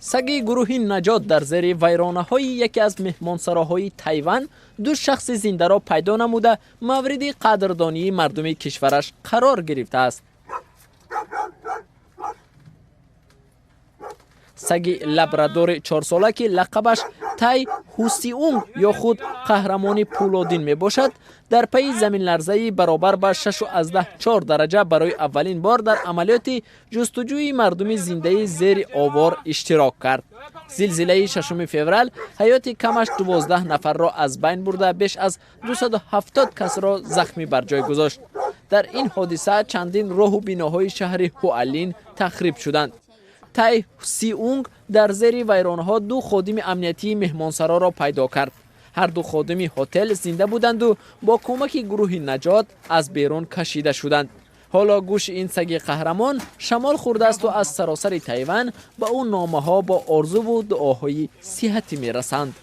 سگ گروه نجات در زیر ویرانه‌های یکی از مهمانسراهای تایوان 2 شخص زنده را پیدا نموده مورد قدردانی مردم کشورش قرار گرفته است. سگ لبرادور 4 ساله که لقبش تای هوسیونگ یا خود قهرمان پولادین می باشد در پی زمین لرزه برابر به 6.4 درجه برای اولین بار در عملیات جستجوی مردم زنده زیر آوار اشتراک کرد. زلزله 6 فوریه حیات کمش 12 نفر را از بین برده بیش از 270 کس را زخمی بر جای گذاشت. در این حادثه چندین راه و بناهای شهر هوالین تخریب شدند. تای هوسیونگ در زیر ویرانها 2 خادم امنیتی مهمانسرا را پیدا کرد. هر 2 خادم هتل زنده بودند و با کمک گروه نجات از بیرون کشیده شدند. حالا گوش این سگ قهرمان شمال خورده است و از سراسر تایوان به او نامه ها با آرزو و دعاهای صحتی می رسند.